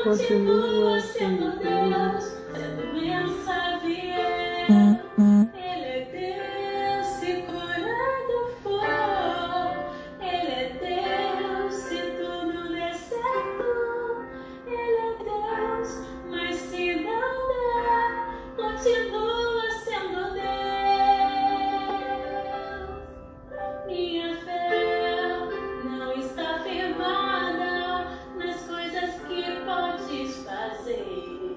continua sendo Deus, sendo imensa fiel. Ele é Deus se curando for. Ele é Deus se tudo der certo. Ele é Deus, mas se não der, continua sendo Deus. Minha fé não está firmada nas coisas que podes fazer.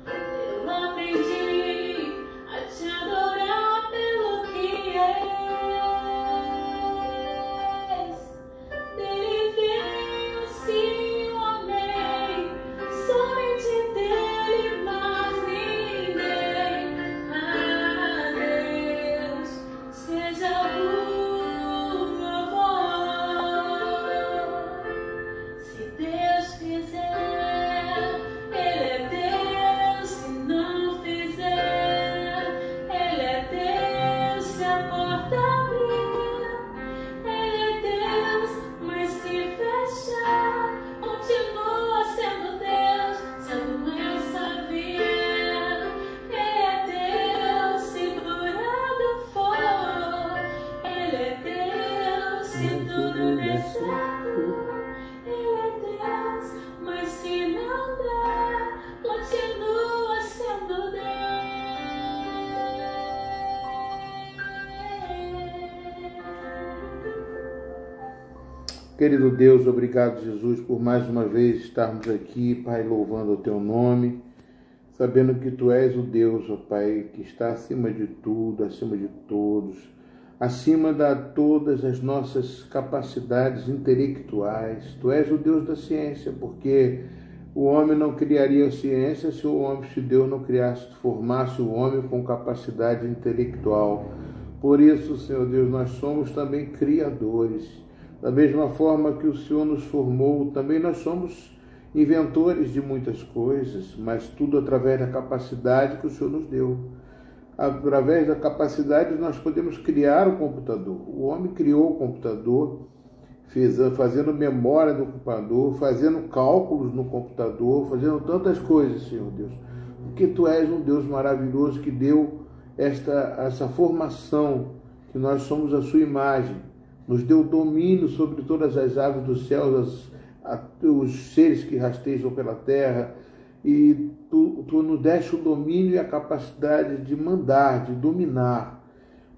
Eu aprendi a te adorar pelo que és. Dele veio, sim, o amém. Somente dele, mais ninguém. A Deus seja o louvor. Se Deus fizer, Ele é Deus. Se não fizer, Ele é Deus. Se a porta abrir, Ele é Deus. Mas se fechar, continua sendo Deus. Se a doença vier, Ele é Deus. Se curado for, Ele é Deus. Se tudo der certo, Ele é Deus. Mas se não der, continua sendo Deus. Querido Deus, obrigado, Jesus, por mais uma vez estarmos aqui, Pai, louvando o Teu nome, sabendo que Tu és o Deus, ó Pai, que está acima de tudo, acima de todos, acima de todas as nossas capacidades intelectuais. Tu és o Deus da ciência, porque o homem não criaria a ciência se Deus não formasse o homem com capacidade intelectual. Por isso, Senhor Deus, nós somos também criadores. Da mesma forma que o Senhor nos formou, também nós somos inventores de muitas coisas, mas tudo através da capacidade que o Senhor nos deu. Através da capacidade nós podemos criar o computador. O homem criou o computador, fazendo memória no computador, fazendo cálculos no computador, fazendo tantas coisas, Senhor Deus. Porque Tu és um Deus maravilhoso que deu essa formação, que nós somos a Sua imagem. Nos deu domínio sobre todas as aves dos céus, os seres que rastejam pela terra, e tu nos deste o domínio e a capacidade de mandar, de dominar,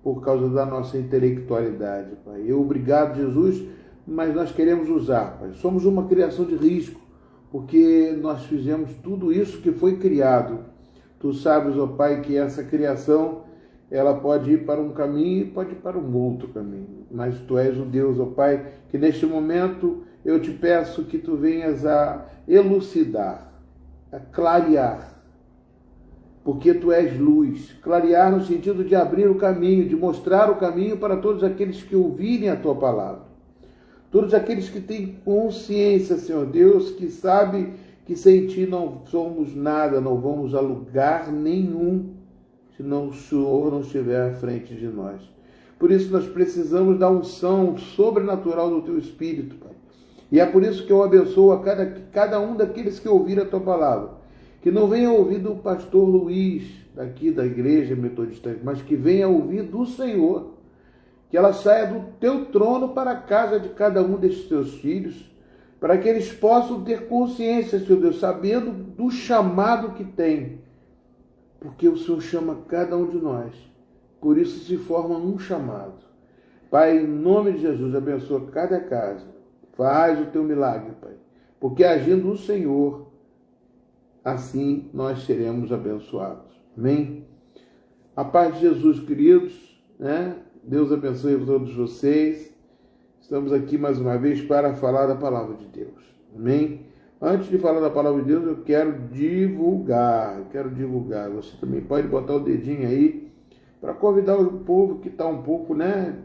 por causa da nossa intelectualidade, Pai. Obrigado, Jesus, mas nós queremos usar, Pai. Somos uma criação de risco, porque nós fizemos tudo isso que foi criado. Tu sabes, ó Pai, que essa criação, ela pode ir para um caminho e pode ir para um outro caminho. Mas Tu és o Deus, ó Pai, que neste momento eu te peço que Tu venhas a elucidar, a clarear, porque Tu és luz. Clarear no sentido de abrir o caminho, de mostrar o caminho para todos aqueles que ouvirem a Tua palavra. Todos aqueles que têm consciência, Senhor Deus, que sabem que sem Ti não somos nada, não vamos a lugar nenhum, se não o Senhor não estiver à frente de nós. Por isso nós precisamos da unção sobrenatural do Teu Espírito, Pai. E é por isso que eu abençoo a cada um daqueles que ouviram a Tua palavra. Que não venha ouvir do pastor Luiz, daqui da igreja metodista, mas que venha ouvir do Senhor. Que ela saia do Teu trono para a casa de cada um destes Teus filhos, para que eles possam ter consciência, Senhor Deus, sabendo do chamado que tem. Porque o Senhor chama cada um de nós. Por isso se forma um chamado. Pai, em nome de Jesus, abençoa cada casa. Faz o Teu milagre, Pai. Porque agindo o Senhor, assim nós seremos abençoados. Amém? A paz de Jesus, queridos, né? Deus abençoe a todos vocês. Estamos aqui mais uma vez para falar da palavra de Deus. Amém? Antes de falar da palavra de Deus, eu quero divulgar. Você também pode botar o dedinho aí para convidar o povo que está um pouco,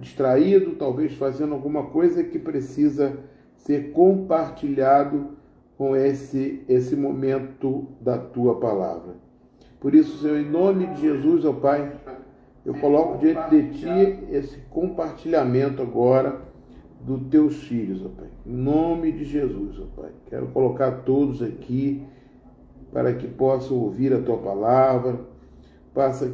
distraído, talvez fazendo alguma coisa que precisa ser compartilhado com esse momento da Tua palavra. Por isso, Senhor, em nome de Jesus, ó Pai, eu coloco diante de Ti esse compartilhamento agora dos teus filhos, ó Pai. Em nome de Jesus, ó Pai. Quero colocar todos aqui para que possam ouvir a tua palavra,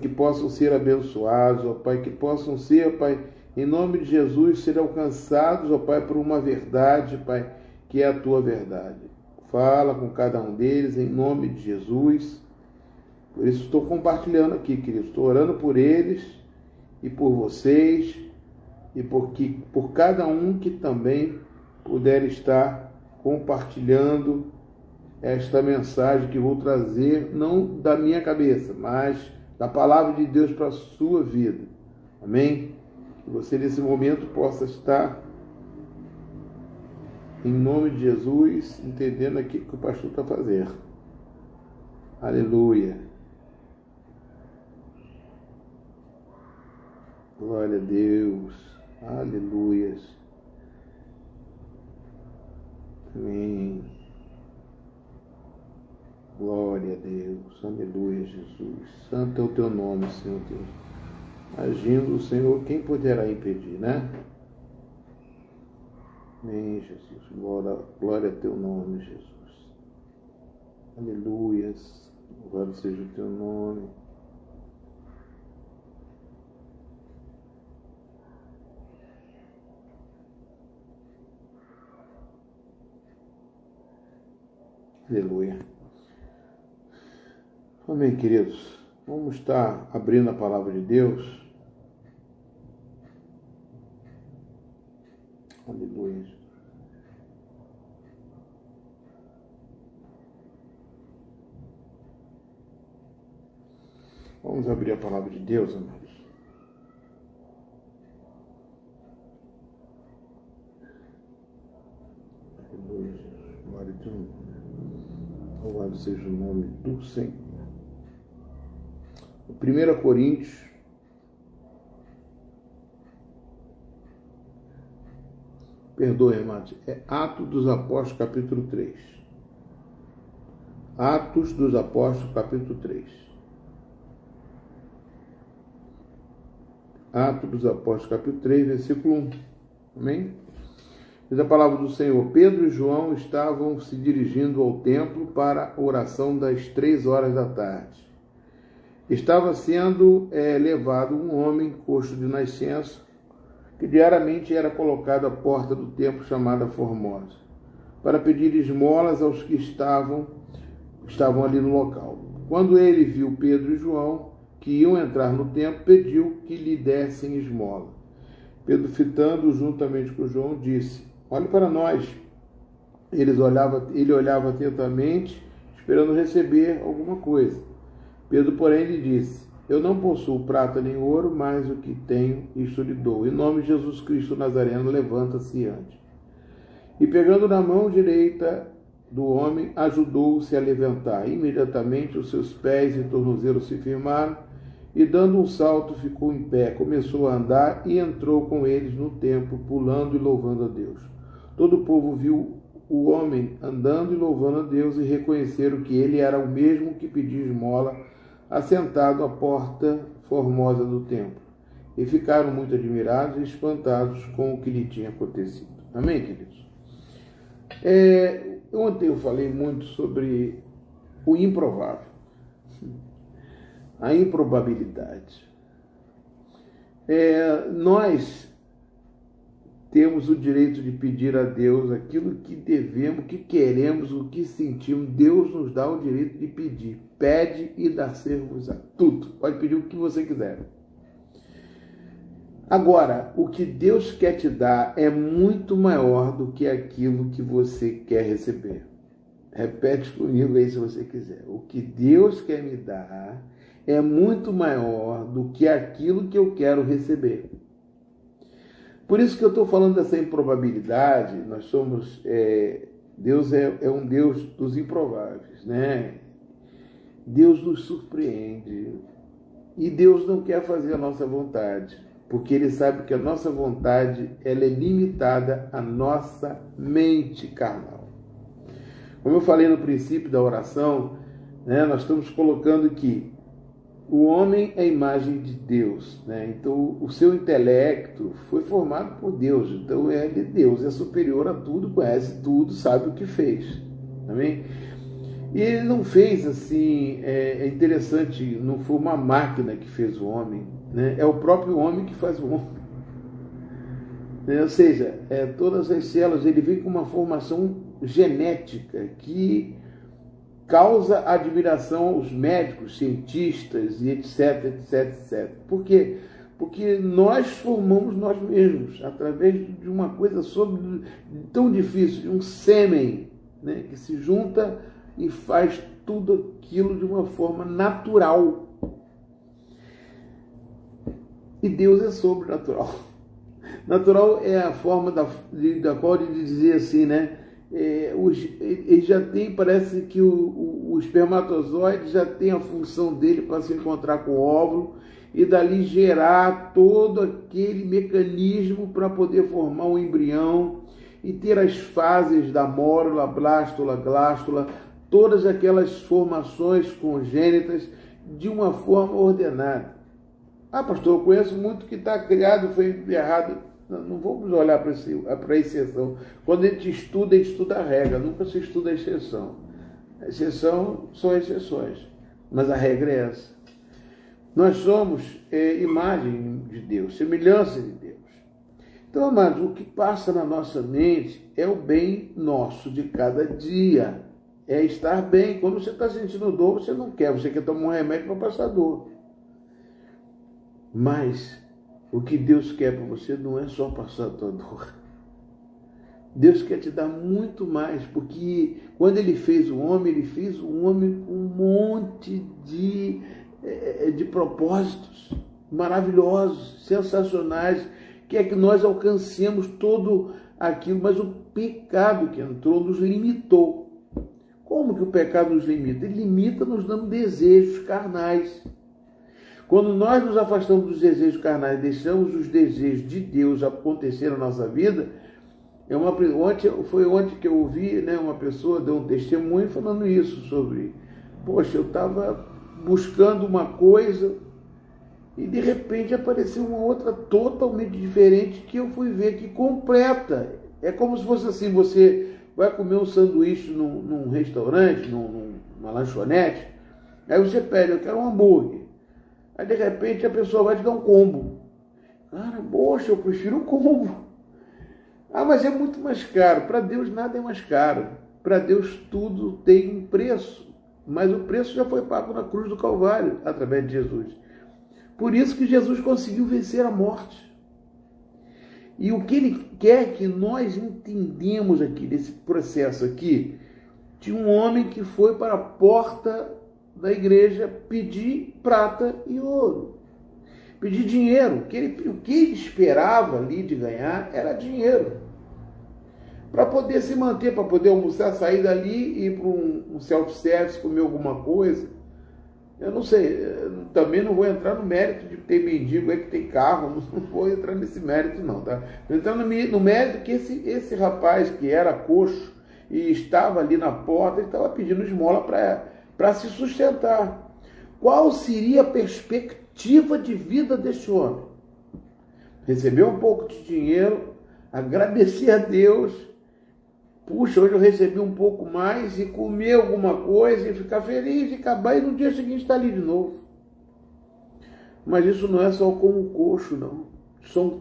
que possam ser abençoados, ó Pai, que possam ser, ó Pai, em nome de Jesus, ser alcançados, ó Pai, por uma verdade, Pai, que é a tua verdade. Fala com cada um deles, em nome de Jesus. Por isso estou compartilhando aqui, queridos. Estou orando por eles e por vocês e por cada um que também puder estar compartilhando esta mensagem que vou trazer, não da minha cabeça, mas da palavra de Deus para a sua vida. Amém? Que você nesse momento possa estar, em nome de Jesus, entendendo aqui o que o pastor está fazendo. Aleluia. Glória a Deus. Aleluia. Amém. Glória a Deus. Aleluia, Jesus. Santo é o teu nome, Senhor Deus. Agindo o Senhor, quem poderá impedir, né? Amém, Jesus. Glória a teu nome, Jesus. Aleluia. Louvado seja o teu nome. Aleluia. Amém, queridos. Vamos estar abrindo a palavra de Deus. Aleluia. Vamos abrir a palavra de Deus, amados. Aleluia. Glória a Deus. Louvado seja o nome do Senhor. 1 Coríntios, perdoe, amados, é Atos dos Apóstolos, capítulo 3. Atos dos Apóstolos, capítulo 3. Atos dos Apóstolos, capítulo 3, versículo 1. Amém? Diz a palavra do Senhor: Pedro e João estavam se dirigindo ao templo para a oração das 3 horas da tarde. Estava sendo levado um homem coxo de nascença, que diariamente era colocado à porta do templo chamada Formosa, para pedir esmolas aos que estavam ali no local. Quando ele viu Pedro e João, que iam entrar no templo, pediu que lhe dessem esmola. Pedro, fitando juntamente com João, disse: Olhe para nós. Ele olhava atentamente, esperando receber alguma coisa. Pedro, porém, lhe disse: Eu não possuo prata nem ouro, mas o que tenho, isto lhe dou. Em nome de Jesus Cristo Nazareno, levanta-se e ande. E pegando na mão direita do homem, ajudou-se a levantar. Imediatamente os seus pés e tornozelos se firmaram, e dando um salto ficou em pé, começou a andar e entrou com eles no templo, pulando e louvando a Deus. Todo o povo viu o homem andando e louvando a Deus e reconheceram que ele era o mesmo que pedia esmola, assentado à porta formosa do templo. E ficaram muito admirados e espantados com o que lhe tinha acontecido. Amém, queridos? Ontem eu falei muito sobre o improvável, a improbabilidade. Nós temos o direito de pedir a Deus aquilo que devemos, que queremos, o que sentimos. Deus nos dá o direito de pedir. Pede e dar-se-vos-á. Tudo. Pode pedir o que você quiser. Agora, o que Deus quer te dar é muito maior do que aquilo que você quer receber. Repete comigo aí se você quiser. O que Deus quer me dar é muito maior do que aquilo que eu quero receber. Por isso que eu estou falando dessa improbabilidade. Nós somos... Deus é um Deus dos improváveis, né? Deus nos surpreende. E Deus não quer fazer a nossa vontade, porque Ele sabe que a nossa vontade ela é limitada à nossa mente carnal. Como eu falei no princípio da oração, né, nós estamos colocando que o homem é a imagem de Deus, né? Então o seu intelecto foi formado por Deus, então é de Deus, é superior a tudo, conhece tudo, sabe o que fez, amém? E ele não fez assim, é interessante, não foi uma máquina que fez o homem, né? É o próprio homem que faz o homem, né? Ou seja, todas as células, ele vem com uma formação genética que causa admiração aos médicos, cientistas e etc, etc, etc. Por quê? Porque nós formamos nós mesmos, através de uma coisa tão difícil, de um sêmen, né, que se junta e faz tudo aquilo de uma forma natural. E Deus é sobrenatural. Natural é a forma da qual ele dizia assim, né? Ele já tem, parece que o espermatozoide já tem a função dele para se encontrar com o óvulo e dali gerar todo aquele mecanismo para poder formar um embrião e ter as fases da mórula, blástula, glástula, todas aquelas formações congênitas de uma forma ordenada. Ah, pastor, eu conheço muito que está criado, foi errado. Não vamos olhar para a exceção. Quando a gente estuda a regra, nunca se estuda a exceção. A exceção são exceções, mas a regra é essa. Nós somos imagem de Deus, semelhança de Deus. Então, amados, o que passa na nossa mente é o bem nosso de cada dia. É estar bem. Quando você está sentindo dor, você não quer, você quer tomar um remédio para passar dor. Mas o que Deus quer para você não é só passar a tua dor. Deus quer te dar muito mais, porque quando ele fez o homem com um monte de propósitos maravilhosos, sensacionais, quer que nós alcancemos todo aquilo, mas o pecado que entrou nos limitou. Como que o pecado nos limita? Ele limita nos dando desejos carnais. Quando nós nos afastamos dos desejos carnais, deixamos os desejos de Deus acontecer na nossa vida, foi ontem que eu ouvi, né, uma pessoa deu um testemunho falando isso, sobre, poxa, eu estava buscando uma coisa e de repente apareceu uma outra totalmente diferente que eu fui ver que completa. É como se fosse assim, você vai comer um sanduíche num restaurante, numa lanchonete, aí você pede, eu quero um hambúrguer. Aí, de repente, a pessoa vai te dar um combo. Cara, poxa, eu prefiro o combo. Ah, mas é muito mais caro. Para Deus, nada é mais caro. Para Deus, tudo tem um preço. Mas o preço já foi pago na cruz do Calvário, através de Jesus. Por isso que Jesus conseguiu vencer a morte. E o que ele quer que nós entendemos aqui, desse processo aqui, de um homem que foi para a porta da igreja pedir prata e ouro, pedir dinheiro. O que ele esperava ali de ganhar era dinheiro, para poder se manter, para poder almoçar, sair dali e ir para um self-service, comer alguma coisa. Eu não sei, também não vou entrar no mérito de ter mendigo aí que tem carro, não vou entrar nesse mérito não, tá? Estou entrando no mérito que esse rapaz que era coxo e estava ali na porta, ele estava pedindo esmola para se sustentar. Qual seria a perspectiva de vida desse homem? Receber um pouco de dinheiro, agradecer a Deus, puxa, hoje eu recebi um pouco mais, e comer alguma coisa, e ficar feliz, e acabar, e no dia seguinte estar ali de novo. Mas isso não é só com o coxo, não.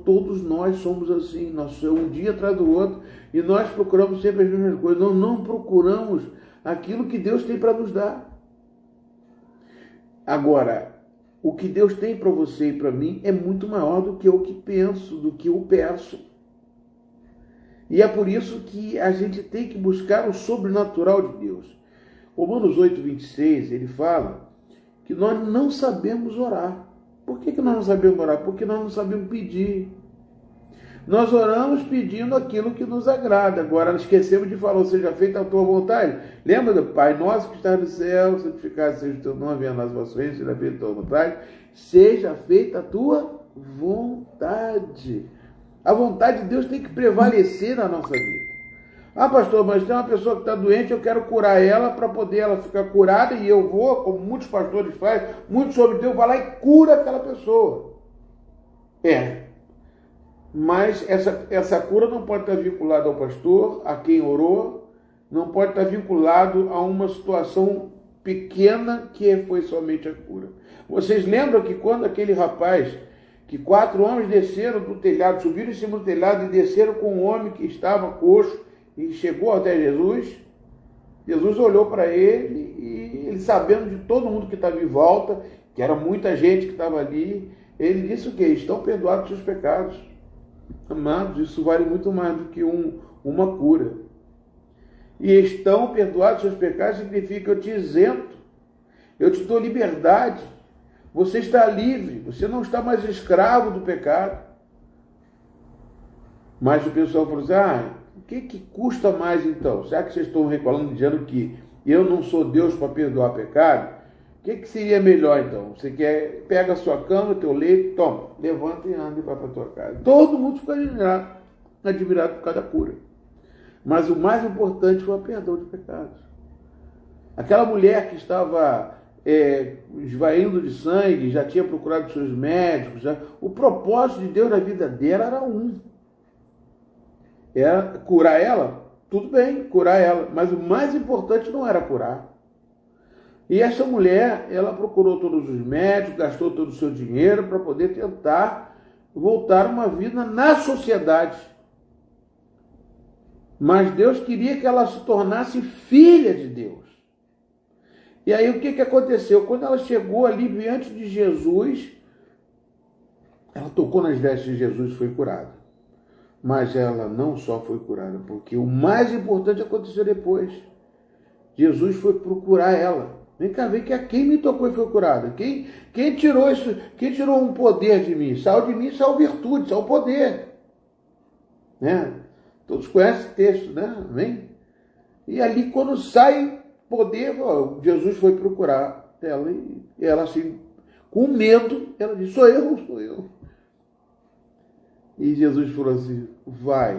Todos nós somos assim, nós um dia atrás do outro, e nós procuramos sempre as mesmas coisas, nós não procuramos aquilo que Deus tem para nos dar. Agora, o que Deus tem para você e para mim é muito maior do que eu que penso, do que eu peço. E é por isso que a gente tem que buscar o sobrenatural de Deus. Romanos 8:26, ele fala que nós não sabemos orar. Por que nós não sabemos orar? Porque nós não sabemos pedir. Nós oramos pedindo aquilo que nos agrada. Agora, esquecemos de falar, seja feita a tua vontade. Lembra do Pai nosso que está no céu, santificado seja o teu nome, venha a nós vosso reino, seja feita a tua vontade. Seja feita a tua vontade. A vontade de Deus tem que prevalecer na nossa vida. Ah, pastor, mas tem uma pessoa que está doente, eu quero curar ela para poder ela ficar curada e eu vou, como muitos pastores fazem, muitos homens de Deus, vai lá e cura aquela pessoa. Mas essa cura não pode estar vinculada ao pastor, a quem orou, não pode estar vinculado a uma situação pequena que foi somente a cura. Vocês lembram que quando aquele rapaz, que 4 homens desceram do telhado, subiram em cima do telhado e desceram com um homem que estava coxo e chegou até Jesus, Jesus olhou para ele e ele, sabendo de todo mundo que estava em volta, que era muita gente que estava ali, ele disse o quê? Estão perdoados os seus pecados. Amados, isso vale muito mais do que uma cura. E estão perdoados os seus pecados significa eu te isento, eu te dou liberdade, você está livre, você não está mais escravo do pecado. Mas o pessoal falou assim, o que custa mais então? Será que vocês estão reclamando, dizendo que eu não sou Deus para perdoar pecado? O que seria melhor então? Você pega a sua cama, teu leito, toma, levanta e anda e vai para a tua casa. Todo mundo fica admirado por causa da cura. Mas o mais importante foi o perdão de pecados. Aquela mulher que estava esvaindo de sangue, já tinha procurado seus médicos, o propósito de Deus na vida dela era era curar ela. Tudo bem, curar ela, mas o mais importante não era curar. E essa mulher, ela procurou todos os médicos, gastou todo o seu dinheiro para poder tentar voltar a uma vida na sociedade. Mas Deus queria que ela se tornasse filha de Deus. E aí o que aconteceu? Quando ela chegou ali diante de Jesus, ela tocou nas vestes de Jesus e foi curada. Mas ela não só foi curada, porque o mais importante aconteceu depois. Jesus foi procurar ela. Vem cá, vem cá, quem me tocou e foi curada? Quem tirou isso? Quem tirou um poder de mim? Saiu de mim, saiu virtude, saiu poder. Né? Todos conhecem o texto, né? Amém? E ali, quando sai poder, Jesus foi procurar ela. E ela, assim, com medo, ela disse, sou eu. E Jesus falou assim, vai.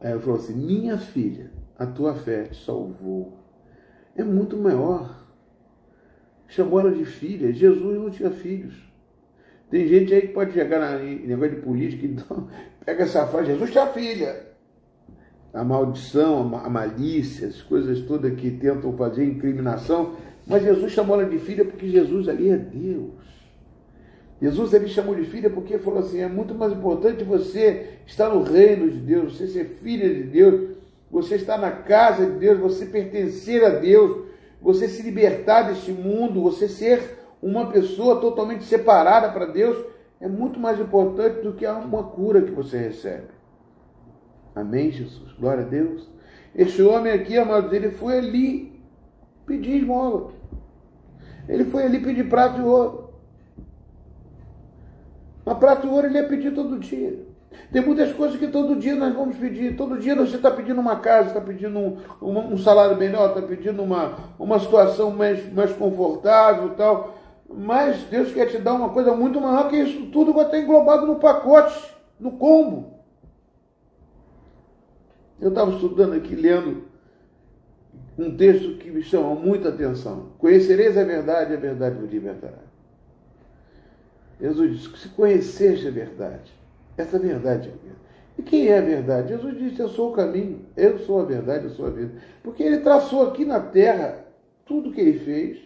Aí ela falou assim, minha filha, a tua fé te salvou. É muito maior. Chamou ela de filha. Jesus não tinha filhos. Tem gente aí que pode chegar em negócio de política, então pega essa frase, Jesus tinha filha. A maldição, a malícia, as coisas todas que tentam fazer incriminação, mas Jesus chamou ela de filha porque Jesus ali é Deus. Jesus ele chamou de filha porque falou assim, é muito mais importante você estar no reino de Deus, você ser filha de Deus, você estar na casa de Deus, você pertencer a Deus, você se libertar deste mundo, você ser uma pessoa totalmente separada para Deus, é muito mais importante do que uma cura que você recebe. Amém, Jesus? Glória a Deus. Este homem aqui, amados, ele foi ali pedir esmola. Ele foi ali pedir prato de ouro. Mas prato de ouro ele ia pedir todo dia. Tem muitas coisas que todo dia nós vamos pedir. Todo dia você está pedindo uma casa, está pedindo um salário melhor, está pedindo uma situação mais confortável e tal. Mas Deus quer te dar uma coisa muito maior que isso tudo, vai estar englobado no pacote, no combo. Eu estava estudando aqui, lendo um texto que me chama muita atenção. Conhecereis a verdade vos libertará. Jesus disse, se conheceres a verdade, essa verdade é a verdade. E quem é a verdade? Jesus disse, eu sou o caminho, eu sou a verdade, eu sou a vida. Porque ele traçou aqui na terra tudo que ele fez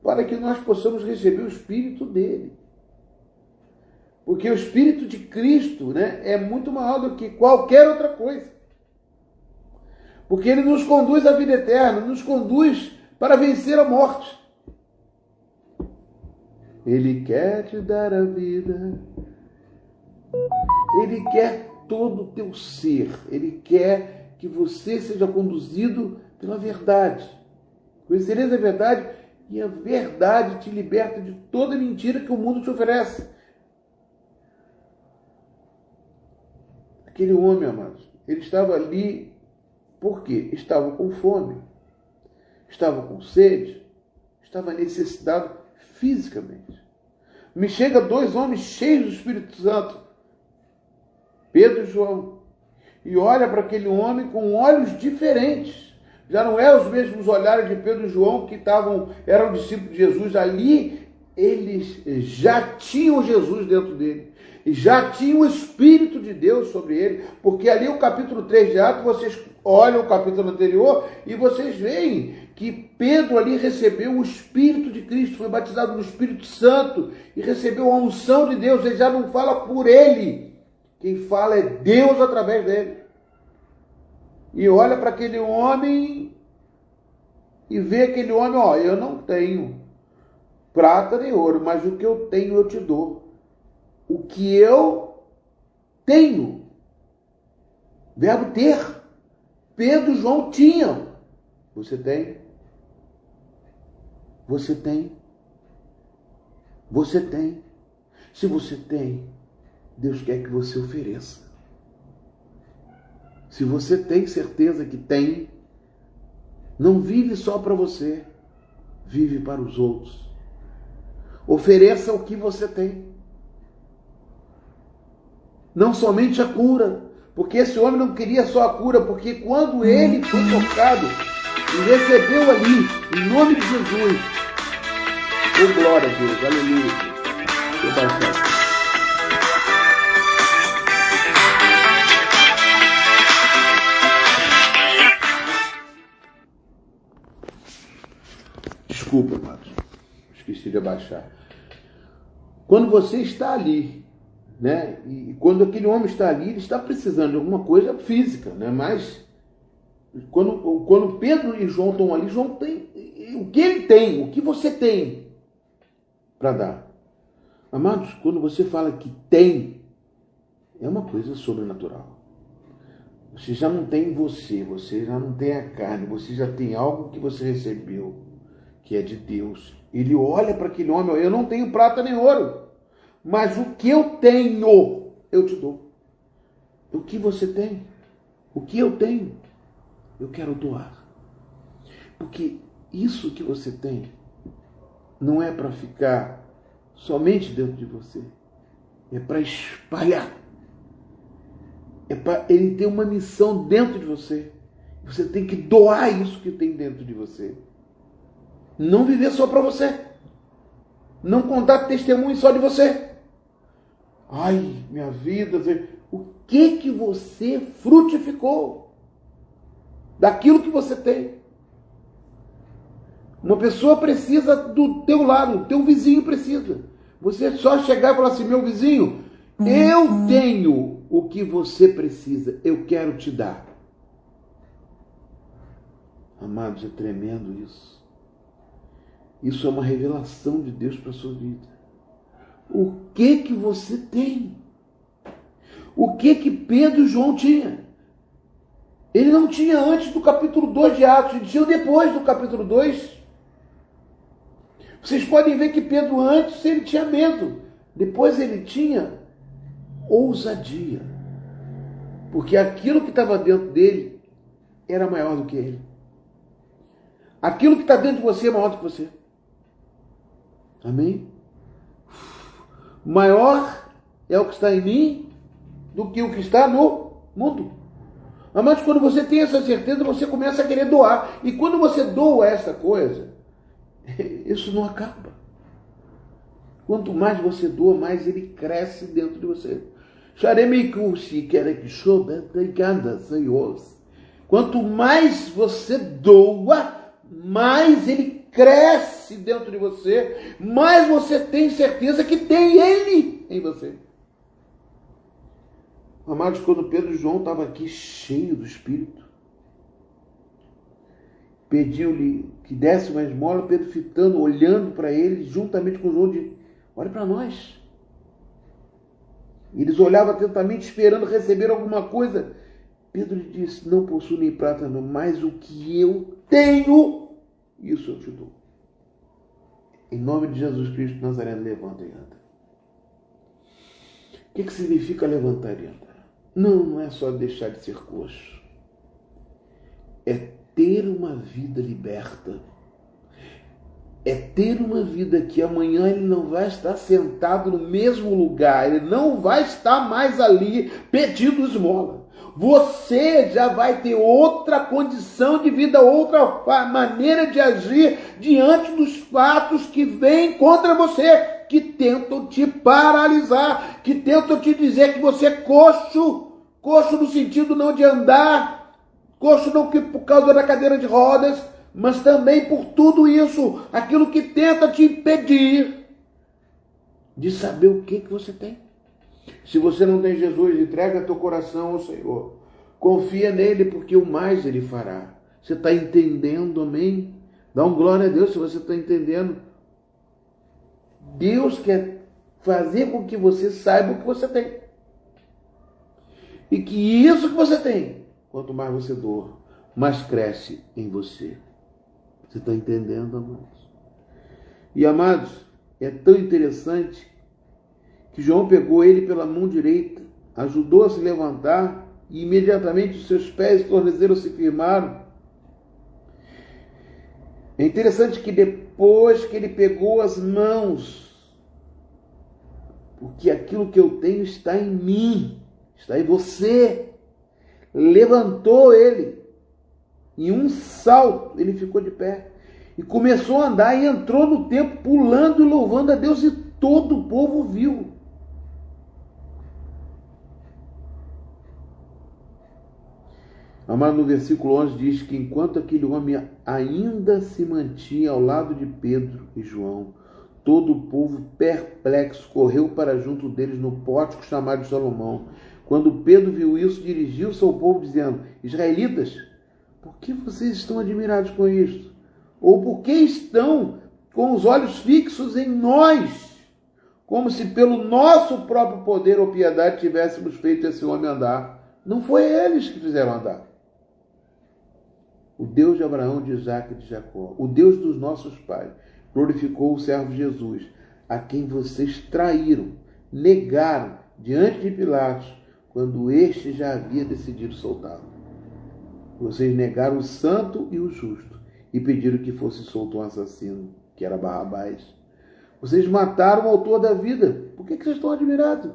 para que nós possamos receber o Espírito dele. Porque o Espírito de Cristo, né, é muito maior do que qualquer outra coisa. Porque ele nos conduz à vida eterna, nos conduz para vencer a morte. Ele quer te dar a vida. Ele quer todo o teu ser. Ele quer que você seja conduzido pela verdade. Conhecereis a verdade e a verdade te liberta de toda mentira que o mundo te oferece. Aquele homem, amados, ele estava ali porque estava com fome, estava com sede, estava necessitado fisicamente. Me chega 2 homens cheios do Espírito Santo, Pedro e João, e olha para aquele homem com olhos diferentes. Já não é os mesmos olhares de Pedro e João que eram discípulos de Jesus. Ali eles já tinham Jesus dentro dele. E já tinha o Espírito de Deus sobre ele. Porque ali o capítulo 3 de Atos, vocês olham o capítulo anterior e vocês veem que Pedro ali recebeu o Espírito de Cristo, foi batizado no Espírito Santo e recebeu a unção de Deus. Ele já não fala por ele. Quem fala é Deus através dele. E olha para aquele homem e vê aquele homem, ó, eu não tenho prata nem ouro, mas o que eu tenho eu te dou. O que eu tenho. Verbo ter. Pedro e João tinham. Você tem? Você tem? Você tem? Se você tem, Deus quer que você ofereça. Se você tem certeza que tem, não vive só para você, vive para os outros. Ofereça o que você tem. Não somente a cura, porque esse homem não queria só a cura, porque quando ele foi tocado e recebeu ali, em nome de Jesus, oh glória a Deus, aleluia. Desculpa, amados, esqueci de abaixar. Quando você está ali, né? E quando aquele homem está ali, ele está precisando de alguma coisa física, né? Mas quando Pedro e João estão ali, João tem o que ele tem, o que você tem para dar. Amados, quando você fala que tem, é uma coisa sobrenatural. Você já não tem você já não tem a carne, você já tem algo que você recebeu, que é de Deus. Ele olha para aquele homem, eu não tenho prata nem ouro, mas o que eu tenho, eu te dou. O que você tem? O que eu tenho? Eu quero doar. Porque isso que você tem não é para ficar somente dentro de você. É para espalhar. É para ele ter uma missão dentro de você. Você tem que doar isso que tem dentro de você. Não viver só para você. Não contar testemunho só de você. Ai, minha vida, o que você frutificou daquilo que você tem? Uma pessoa precisa do teu lado, o teu vizinho precisa. Você só chegar e falar assim, meu vizinho, eu tenho o que você precisa, eu quero te dar. Amados, é tremendo isso. Isso é uma revelação de Deus para a sua vida. O que você tem? O que Pedro e João tinham? Ele não tinha antes do capítulo 2 de Atos, ele tinha depois do capítulo 2. Vocês podem ver que Pedro antes ele tinha medo, depois ele tinha ousadia, porque aquilo que estava dentro dele era maior do que ele. Aquilo que está dentro de você é maior do que você. Amém? Maior é o que está em mim do que o que está no mundo. Mas quando você tem essa certeza, você começa a querer doar. E quando você doa essa coisa, isso não acaba. Quanto mais você doa, mais ele cresce dentro de você. Quanto mais você doa, mais ele cresce dentro de você, mais você tem certeza que tem ele em você. Amados, quando Pedro e João estavam aqui cheio do Espírito, pediu-lhe que desse uma esmola, Pedro fitando, olhando para ele, juntamente com João, de olha para nós. Eles olhavam atentamente, esperando receber alguma coisa. Pedro lhe disse, não possuo nem prata, não, mas o que eu tenho, isso eu te dou. Em nome de Jesus Cristo Nazareno, levanta e anda. O que significa levantar e andar? Não é só deixar de ser coxo. É ter uma vida liberta. É ter uma vida que amanhã ele não vai estar sentado no mesmo lugar. Ele não vai estar mais ali pedindo esmola. você já vai ter outra condição de vida, outra maneira de agir diante dos fatos que vêm contra você, que tentam te paralisar, que tentam te dizer que você é coxo no sentido não de andar, coxo não por causa da cadeira de rodas, mas também por tudo isso, aquilo que tenta te impedir de saber o que você tem. Se você não tem Jesus, entrega teu coração ao Senhor. Confia nele, porque o mais ele fará. Você está entendendo, amém? Dá um glória a Deus se você está entendendo. Deus quer fazer com que você saiba o que você tem. E que isso que você tem, quanto mais você doa, mais cresce em você. Você está entendendo, amados? E, amados, é tão interessante que João pegou ele pela mão direita, ajudou a se levantar e imediatamente os seus pés e tornozelos se firmaram. É interessante que depois que ele pegou as mãos, porque aquilo que eu tenho está em mim, está em você, levantou ele, em um salto ele ficou de pé e começou a andar e entrou no templo pulando e louvando a Deus, e todo o povo viu. Amado, no versículo 11 diz que enquanto aquele homem ainda se mantinha ao lado de Pedro e João, todo o povo perplexo correu para junto deles no pórtico chamado de Salomão. Quando Pedro viu isso, dirigiu-se ao povo dizendo: Israelitas, por que vocês estão admirados com isto? Ou por que estão com os olhos fixos em nós, como se pelo nosso próprio poder ou piedade tivéssemos feito esse homem andar? Não foi eles que fizeram andar. O Deus de Abraão, de Isaac e de Jacó, o Deus dos nossos pais, glorificou o servo Jesus, a quem vocês traíram, negaram diante de Pilatos, quando este já havia decidido soltá-lo. Vocês negaram o santo e o justo e pediram que fosse solto um assassino, que era Barrabás. Vocês mataram o autor da vida. Por que vocês estão admirados?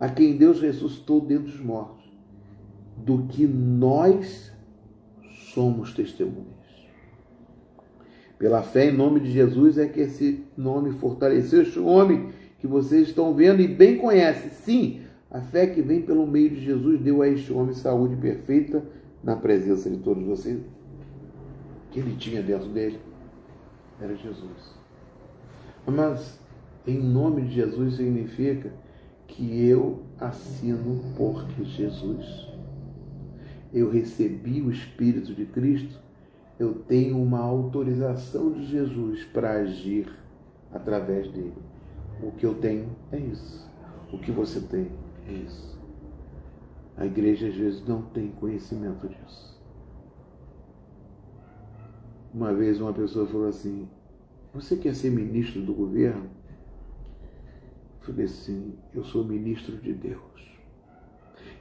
A quem Deus ressuscitou dentre os mortos, do que nós somos testemunhas. Pela fé em nome de Jesus é que esse nome fortaleceu este homem que vocês estão vendo e bem conhecem. Sim, a fé que vem pelo meio de Jesus deu a este homem saúde perfeita na presença de todos vocês. O que ele tinha dentro dele era Jesus. Mas em nome de Jesus significa que eu assino por Jesus. Eu recebi o Espírito de Cristo, eu tenho uma autorização de Jesus para agir através dele. O que eu tenho é isso. O que você tem é isso. A igreja às vezes não tem conhecimento disso. Uma vez uma pessoa falou assim: você quer ser ministro do governo? Eu falei assim: eu sou ministro de Deus.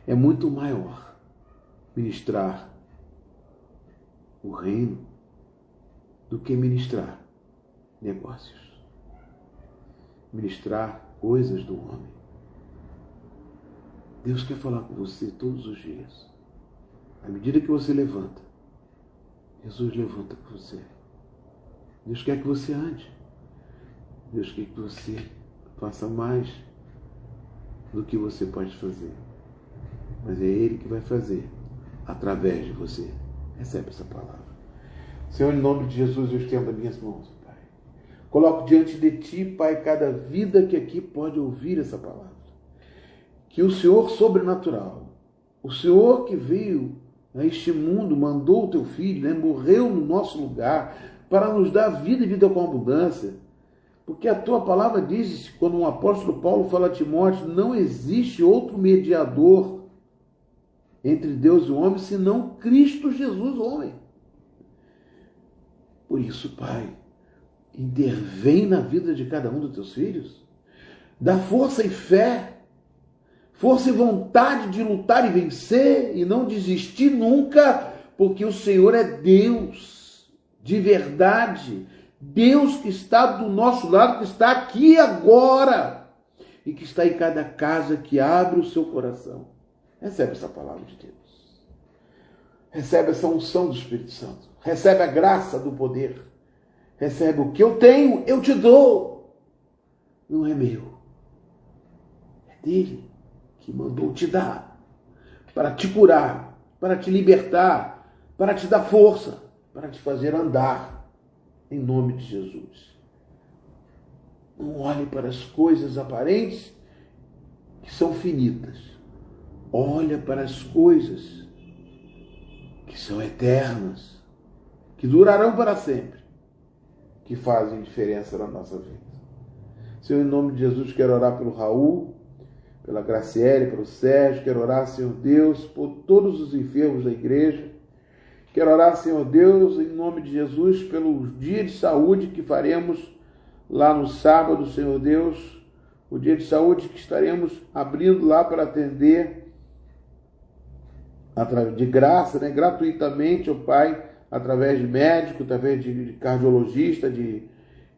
É muito maior ministrar o reino do que ministrar negócios, ministrar coisas do homem. Deus quer falar com você todos os dias. À medida que você levanta, Jesus levanta com você. Deus quer que você ande. Deus quer que você faça mais do que você pode fazer. Mas é Ele que vai fazer através de você. Recebe essa palavra. Senhor, em nome de Jesus, eu estendo as minhas mãos, Pai. Coloco diante de Ti, Pai, cada vida que aqui pode ouvir essa palavra. Que o Senhor sobrenatural, o Senhor que veio a este mundo, mandou o Teu Filho, morreu no nosso lugar, para nos dar vida e vida com abundância. Porque a Tua palavra diz, quando o apóstolo Paulo fala a Timóteo, não existe outro mediador entre Deus e o homem, senão Cristo Jesus, homem. Por isso, Pai, intervém na vida de cada um dos Teus filhos. Dá força e fé, força e vontade de lutar e vencer e não desistir nunca, porque o Senhor é Deus de verdade, Deus que está do nosso lado, que está aqui agora e que está em cada casa que abre o seu coração. Recebe essa palavra de Deus. Recebe essa unção do Espírito Santo. Recebe a graça do poder. Recebe o que eu tenho, eu te dou. Não é meu. É dele que mandou te dar. Para te curar, para te libertar, para te dar força, para te fazer andar. Em nome de Jesus. Não olhe para as coisas aparentes que são finitas. Olha para as coisas que são eternas, que durarão para sempre, que fazem diferença na nossa vida. Senhor, em nome de Jesus, quero orar pelo Raul, pela Graciele, pelo Sérgio, quero orar, Senhor Deus, por todos os enfermos da igreja. Quero orar, Senhor Deus, em nome de Jesus, pelo dia de saúde que faremos lá no sábado, Senhor Deus, o dia de saúde que estaremos abrindo lá para atender de graça, né, gratuitamente, ó Pai, através de médico, através de cardiologista,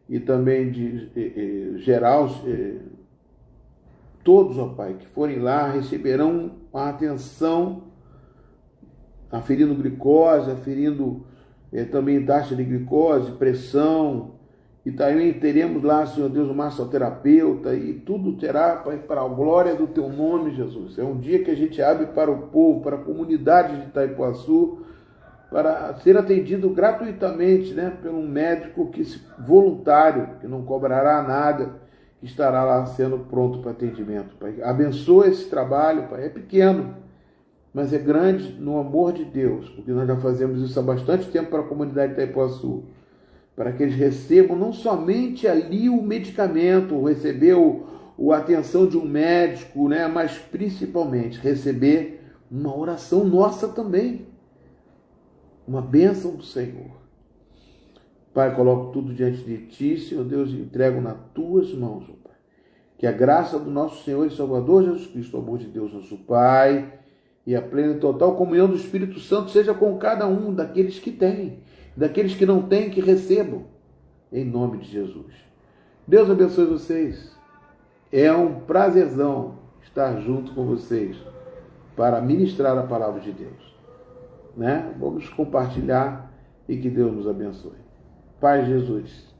e também de geral, todos, ó Pai, que forem lá receberão a atenção, aferindo glicose, aferindo também taxa de glicose, pressão, e também teremos lá, Senhor Deus, um massoterapeuta, e tudo terá, Pai, para a glória do Teu nome, Jesus. É um dia que a gente abre para o povo, para a comunidade de Itaipuaçu, para ser atendido gratuitamente, né, por um médico voluntário, que não cobrará nada, que estará lá sendo pronto para atendimento, Pai. Abençoa esse trabalho, Pai. É pequeno, mas é grande no amor de Deus, porque nós já fazemos isso há bastante tempo para a comunidade de Itaipuaçu, para que eles recebam não somente ali o medicamento, receber a atenção de um médico, né, mas principalmente receber uma oração nossa também, uma bênção do Senhor. Pai, coloco tudo diante de Ti, Senhor Deus, e entrego nas Tuas mãos, ó Pai. Que a graça do nosso Senhor e Salvador Jesus Cristo, o amor de Deus, nosso Pai, e a plena e total comunhão do Espírito Santo seja com cada um daqueles que têm, daqueles que não têm, que recebam, em nome de Jesus. Deus abençoe vocês. É um prazerzão estar junto com vocês para ministrar a palavra de Deus, né? Vamos compartilhar e que Deus nos abençoe. Pai Jesus,